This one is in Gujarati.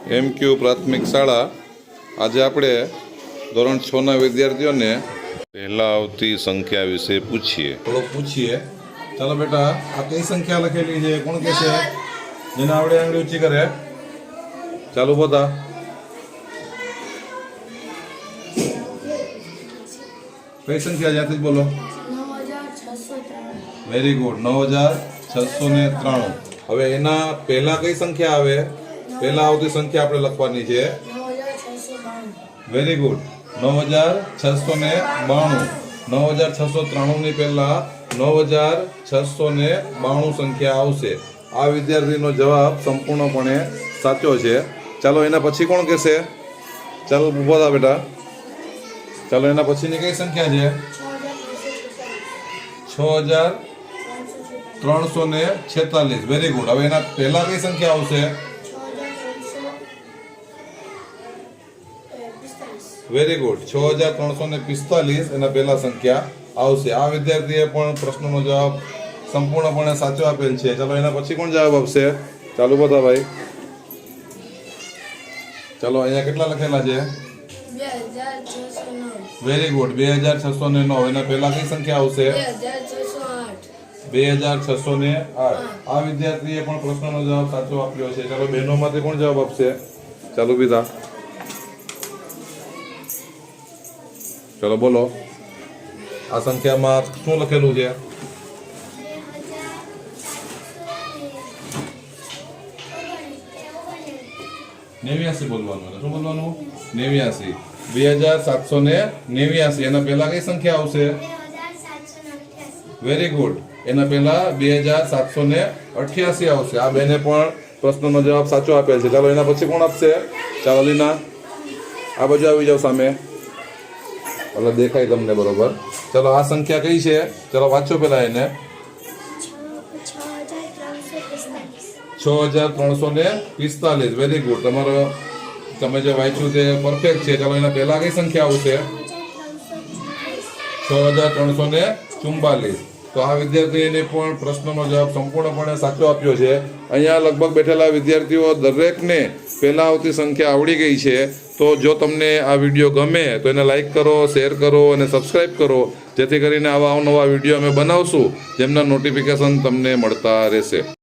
MQ પ્રાથમિક શાળા આજે આપણે ધોરણ 6ના વિદ્યાર્થીઓને પહેલા આવતી સંખ્યા વિશે પૂછીએ ચાલો બેટા આ કઈ સંખ્યા લખેલી છે કોણ કહે છે જેને આવડે આંગળી ઊંચી કરે ચાલુ બધા કઈ સંખ્યા જ્યાંથી બોલો વેરી ગુડ 9693 હવે એના પહેલા કઈ સંખ્યા આવે પહેલા આવતી સંખ્યા આપણે લખવાની છે વેરી ગુડ 9693 ની પહેલા 9692 સંખ્યા આવશે આ વિદ્યાર્થીનો જવાબ સંપૂર્ણપણે સાચો છે ચાલો એના પછી કોણ કહેશે ચાલો ઊભો થા બેટા ચાલો એના પછીની કઈ સંખ્યા છે 6346 વેરી ગુડ હવે એના પહેલા કઈ સંખ્યા આવશે વેરી ગુડ 6345 એના પહેલા સંખ્યા આવશે આ વિદ્યાર્થીએ પણ પ્રશ્નનો જવાબ સંપૂર્ણપણે સાચો આપેલ છે ચાલો એના પછી કોણ જવાબ આપશે ચાલુ બધા ભાઈ ચાલો અહીંયા કેટલા લખેલા છે વેરી ગુડ 2609 એના પહેલા કઈ સંખ્યા આવશે 2608 આ વિદ્યાર્થીએ પણ પ્રશ્નનો જવાબ સાચો આપ્યો છે ચાલો બહેનોમાંથી કોણ જવાબ આપશે ચાલુ બીજા ચાલો બોલો આ સંખ્યામાં શું લખેલું છે નેવ્યાસી બોલવાનું શું બોલવાનું 2789 એના પહેલા કઈ સંખ્યા આવશે વેરી ગુડ એના પહેલા 2788 આવશે આ બેને પણ પ્રશ્નનો જવાબ સાચો આપેલ છે ચાલો એના પછી કોણ આપશે ચાલો લીના આ બાજુ આવી જાવ સામે એટલે દેખાય તમને બરોબર ચલો આ સંખ્યા કઈ છે ચલો વાંચો પેલા એને 6345 વેરી ગુડ તમારો તમે જે વાંચ્યું તે પરફેક્ટ છે ચાલો એના પહેલા કઈ સંખ્યા આવશે 6344 તો આ વિદ્યાર્થીને પણ પ્રશ્નનો જવાબ સંપૂર્ણપણે સાચો આપ્યો છે અહીંયા લગભગ બેઠેલા વિદ્યાર્થીઓ દરેકને પહેલા આવતી સંખ્યા આવડી ગઈ છે તો જો તમને આ વિડીયો ગમે તો એને લાઈક કરો શેર કરો અને સબસ્ક્રાઈબ કરો જેથી કરીને આવા અવનવા વિડીયો અમે બનાવશું જેમના નોટિફિકેશન તમને મળતા રહેશે